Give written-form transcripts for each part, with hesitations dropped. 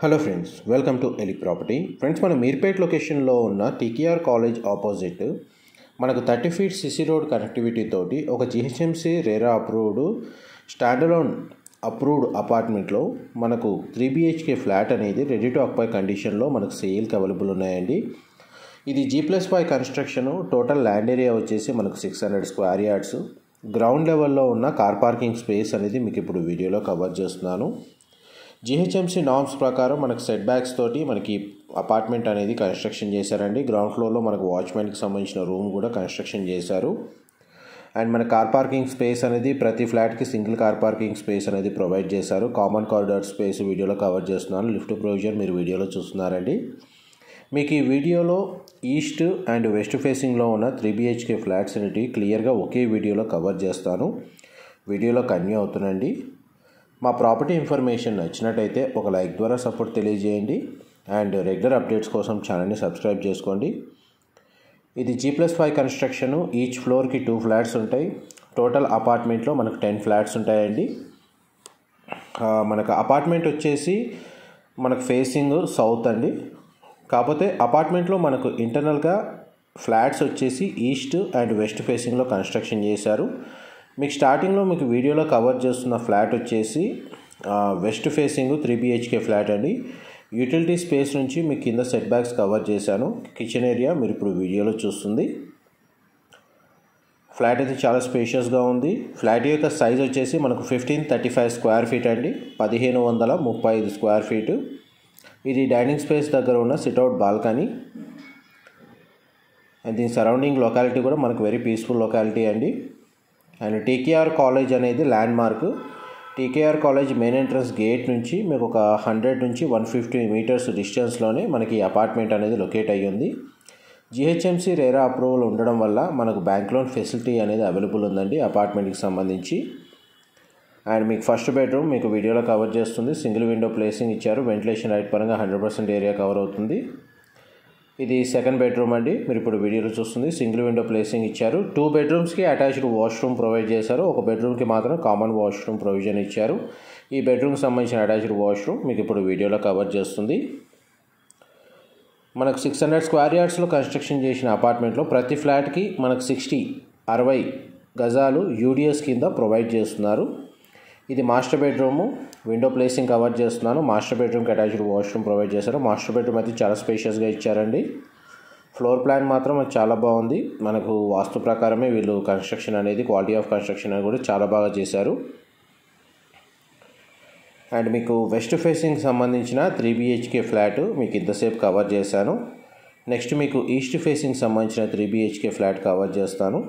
Hello friends, welcome to Eli property. Friends, మన మీర్పేట్ లొకేషన్లో ఉన్న టీకేఆర్ కాలేజ్ ఆపోజిట్ మనకు 30 ఫీట్ సిసి రోడ్ కనెక్టివిటీ తోటి ఒక GHMC RERA approved standalone approved అపార్ట్మెంట్లో మనకు 3 BHK ఫ్లాట్ అనేది రెడీ టు ఆక్యుపై కండిషన్లో మనకు సేల్కి అవైలబుల్ ఉన్నాయండి. ఇది G+5 construction. Total land area వచ్చేసి మనకు 600 స్క్వేర్ యార్డ్స్. గ్రౌండ్ లెవెల్లో ఉన్న కార్ పార్కింగ్ స్పేస్ అనేది మీకు ఇప్పుడు వీడియోలో కవర్ చేస్తున్నాను. జిహెచ్ఎంసి నార్మ్స్ ప్రకారం మనకు సెట్ బ్యాక్స్ తోటి మనకి అపార్ట్మెంట్ అనేది కన్స్ట్రక్షన్ చేశారండి. గ్రౌండ్ ఫ్లోర్లో మనకు వాచ్మెన్కి సంబంధించిన రూమ్ కూడా కన్స్ట్రక్షన్ చేశారు. అండ్ మన కార్ పార్కింగ్ స్పేస్ అనేది ప్రతి ఫ్లాట్కి సింగిల్ కార్ పార్కింగ్ స్పేస్ అనేది ప్రొవైడ్ చేశారు. కామన్ కారిడార్ స్పేస్ వీడియోలో కవర్ చేస్తున్నాను. లిఫ్ట్ ప్రొవిజన్ మీరు వీడియోలో చూస్తున్నారండి. మీకు ఈ వీడియోలో ఈస్ట్ అండ్ వెస్ట్ ఫేసింగ్లో ఉన్న 3 BHK ఫ్లాట్స్ అనేవి క్లియర్గా ఒకే వీడియోలో కవర్ చేస్తాను. వీడియోలో కంటిన్యూ అవుతుందండి. మా ప్రాపర్టీ ఇన్ఫర్మేషన్ నచ్చినట్టయితే ఒక లైక్ ద్వారా సపోర్ట్ తెలియజేయండి. అండ్ రెగ్యులర్ అప్డేట్స్ కోసం ఛానల్ని సబ్స్క్రైబ్ చేసుకోండి. ఇది G+5 కన్స్ట్రక్షన్. ఈచ్ ఫ్లోర్కి 2 ఫ్లాట్స్ ఉంటాయి. టోటల్ అపార్ట్మెంట్లో మనకు 10 ఫ్లాట్స్ ఉంటాయండి. మనకు అపార్ట్మెంట్ వచ్చేసి మనకు ఫేసింగ్ సౌత్ అండి. కాకపోతే అపార్ట్మెంట్లో మనకు ఇంటర్నల్గా ఫ్లాట్స్ వచ్చేసి ఈస్ట్ అండ్ వెస్ట్ ఫేసింగ్లో కన్స్ట్రక్షన్ చేశారు. మీకు స్టార్టింగ్లో మీకు వీడియోలో కవర్ చేస్తున్న ఫ్లాట్ వచ్చేసి వెస్ట్ ఫేసింగ్ 3 BHK ఫ్లాట్ అండి. యూటిలిటీ స్పేస్ నుంచి మీకు కింద సెట్ బ్యాక్స్ కవర్ చేశాను. కిచెన్ ఏరియా మీరు ఇప్పుడు వీడియోలో చూస్తుంది. ఫ్లాట్ అయితే చాలా స్పేషియస్గా ఉంది. ఫ్లాట్ యొక్క సైజ్ వచ్చేసి మనకు 1535 స్క్వేర్ ఫీట్ అండి. 1535 స్క్వేర్ ఫీటు. ఇది డైనింగ్ స్పేస్ దగ్గర ఉన్న సిట్అవుట్ బాల్కనీ. అండ్ దీని సరౌండింగ్ లొకాలిటీ కూడా మనకు వెరీ పీస్ఫుల్ లొకాలిటీ అండి. అండ్ టీకేఆర్ కాలేజ్ అనేది land mark. TKR college main entrance gate నుంచి మీకు ఒక 100 నుంచి 150 మీటర్స్ డిస్టెన్స్లోనే మనకి అపార్ట్మెంట్ అనేది లొకేట్ అయ్యి ఉంది. జిహెచ్ఎంసి రేరా అప్రూవల్ ఉండడం వల్ల మనకు బ్యాంక్ లోన్ ఫెసిలిటీ అనేది అవైలబుల్ ఉందండి అపార్ట్మెంట్కి సంబంధించి. అండ్ మీకు ఫస్ట్ బెడ్రూమ్ మీకు వీడియోలో కవర్ చేస్తుంది. సింగిల్ విండో ప్లేసింగ్ ఇచ్చారు. వెంటిలేషన్ రైట్ పరంగా 100% ఏరియా కవర్ అవుతుంది. ఇది సెకండ్ బెడ్రూమ్ అండి. మీరు ఇప్పుడు వీడియోలో చూస్తుంది. సింగిల్ విండో ప్లేసింగ్ ఇచ్చారు. 2 బెడ్రూమ్స్కి అటాచ్డ్ వాష్రూమ్ ప్రొవైడ్ చేశారు. ఒక బెడ్రూమ్కి మాత్రం కామన్ వాష్రూమ్ ప్రొవిజన్ ఇచ్చారు. ఈ బెడ్రూమ్కి సంబంధించిన అటాచ్డ్ వాష్రూమ్ మీకు ఇప్పుడు వీడియోలో కవర్ చేస్తుంది. మనకు 600 స్క్వేర్ యార్డ్స్లో కన్స్ట్రక్షన్ చేసిన అపార్ట్మెంట్లో ప్రతి ఫ్లాట్కి మనకు 60 గజాలు యూడిఎస్ కింద ప్రొవైడ్ చేస్తున్నారు. ఇది master bedroom. Window placing cover చేస్తున్నాను. మాస్టర్ బెడ్రూమ్కి అటాచ్డ్ వాష్రూమ్ ప్రొవైడ్ చేశారు. మాస్టర్ బెడ్రూమ్ అయితే చాలా స్పేషియస్గా ఇచ్చారండి. ఫ్లోర్ ప్లాన్ మాత్రం చాలా బాగుంది. మనకు వాస్తు ప్రకారమే వీళ్ళు కన్స్ట్రక్షన్ అనేది క్వాలిటీ ఆఫ్ కన్స్ట్రక్షన్ అనేది కూడా చాలా బాగా చేశారు. అండ్ మీకు వెస్ట్ ఫేసింగ్ సంబంధించిన 3 BHK ఫ్లాట్ మీకు ఇంతసేపు కవర్ చేశాను. నెక్స్ట్ మీకు ఈస్ట్ ఫేసింగ్ సంబంధించిన 3 BHK ఫ్లాట్ కవర్ చేస్తాను.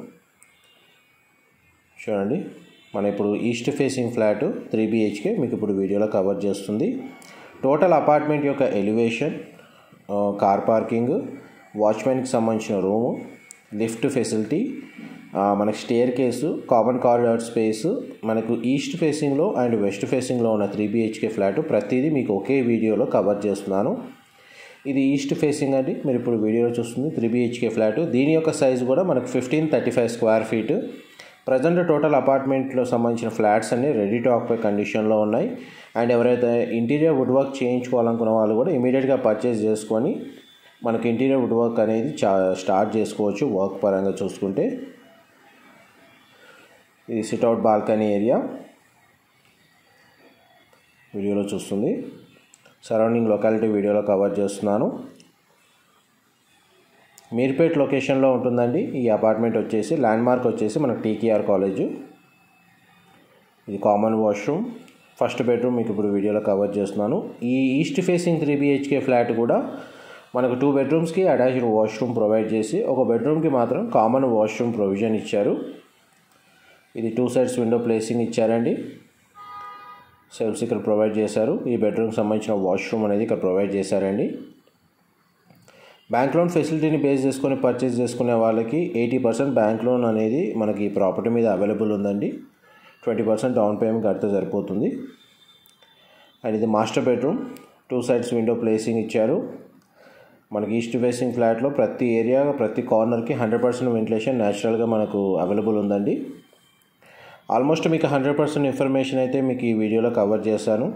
చూడండి, మన ఇప్పుడు ఈస్ట్ ఫేసింగ్ ఫ్లాట్ 3 BHK మీకు ఇప్పుడు వీడియోలో కవర్ చేస్తుంది. టోటల్ అపార్ట్మెంట్ యొక్క ఎలివేషన్, కార్ పార్కింగ్, వాచ్మెన్కి సంబంధించిన రూము, లిఫ్ట్ ఫెసిలిటీ, మనకి staircase, common corridor space, మనకు ఈస్ట్ ఫేసింగ్లో అండ్ వెస్ట్ ఫేసింగ్లో ఉన్న 3 BHK ఫ్లాట్ ప్రతిదీ మీకు ఒకే వీడియోలో కవర్ చేస్తున్నాను. ఇది ఈస్ట్ ఫేసింగ్ అండి. మీరు ఇప్పుడు వీడియోలో చూస్తుంది 3 BHK ఫ్లాట్. దీని యొక్క సైజు కూడా మనకు 1535 స్క్వేర్ ఫీట్. ప్రజెంట్ టోటల్ అపార్ట్మెంట్లో సంబంధించిన ఫ్లాట్స్ అన్నీ రెడీ టు ఆక్యుపై కండిషన్లో ఉన్నాయి. అండ్ ఎవరైతే ఇంటీరియర్ వుడ్ వర్క్ చేయించుకోవాలనుకున్న వాళ్ళు కూడా ఇమీడియట్గా పర్చేస్ చేసుకొని మనకి ఇంటీరియర్ వుడ్ వర్క్ అనేది స్టార్ట్ చేసుకోవచ్చు. వర్క్ పరంగా చూసుకుంటే ఇది సిట్అవుట్ బాల్కనీ ఏరియా వీడియోలో చూస్తుంది. సరౌండింగ్ లొకాలిటీ వీడియోలో కవర్ చేస్తున్నాను. మీర్పేట్ లొకేషన్లో ఉంటుందండి ఈ అపార్ట్మెంట్ వచ్చేసి. ల్యాండ్ మార్క్ వచ్చేసి మనకు టీకేఆర్ కాలేజు. ఇది కామన్ వాష్రూమ్. ఫస్ట్ బెడ్రూమ్ మీకు ఇప్పుడు వీడియోలో కవర్ చేస్తున్నాను. ఈ ఈస్ట్ ఫేసింగ్ 3 BHK ఫ్లాట్ కూడా మనకు 2 బెడ్రూమ్స్కి అటాచ్డ్ వాష్రూమ్ ప్రొవైడ్ చేసి ఒక బెడ్రూమ్కి మాత్రం కామన్ వాష్రూమ్ ప్రొవిజన్ ఇచ్చారు. ఇది 2 సైడ్స్ విండో ప్లేసింగ్ ఇచ్చారండి. సెల్ఫ్స్ ఇక్కడ ప్రొవైడ్ చేశారు. ఈ బెడ్రూమ్కి సంబంధించిన వాష్రూమ్ అనేది ఇక్కడ ప్రొవైడ్ చేశారండి. బ్యాంక్ లోన్ ఫెసిలిటీని బేస్ చేసుకొని పర్చేస్ చేసుకునే వాళ్ళకి 80% బ్యాంక్ లోన్ అనేది మనకి ఈ ప్రాపర్టీ మీద అవైలబుల్ ఉందండి. 20% డౌన్ పేమెంట్ కడితే సరిపోతుంది. అండ్ ఇది master bedroom. 2 sides window placing ఇచ్చారు. మనకి ఈస్ట్ ఫేసింగ్ ఫ్లాట్లో ప్రతి ఏరియా ప్రతి కార్నర్కి 100% వెంటిలేషన్ న్యాచురల్గా మనకు అవైలబుల్ ఉందండి. ఆల్మోస్ట్ మీకు 100% ఇన్ఫర్మేషన్ అయితే మీకు ఈ వీడియోలో కవర్ చేశాను.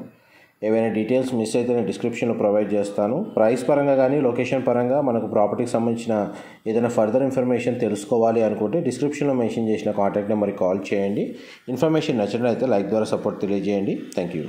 ఏవైనా డీటెయిల్స్ మిస్ అయితే నేను డిస్క్రిప్షన్లో ప్రొవైడ్ చేస్తాను. ప్రైస్ పరంగా కానీ లొకేషన్ పరంగా మనకు ప్రాపర్టీకి సంబంధించిన ఏదైనా ఫర్దర్ ఇన్ఫర్మేషన్ తెలుసుకోవాలి అనుకుంటే డిస్క్రిప్షన్లో మెన్షన్ చేసిన కాంటాక్ట్ నెంబర్కి కాల్ చేయండి. ఇన్ఫర్మేషన్ నచ్చినట్లయితే లైక్ ద్వారా సపోర్ట్ తెలియజేయండి. Thank you.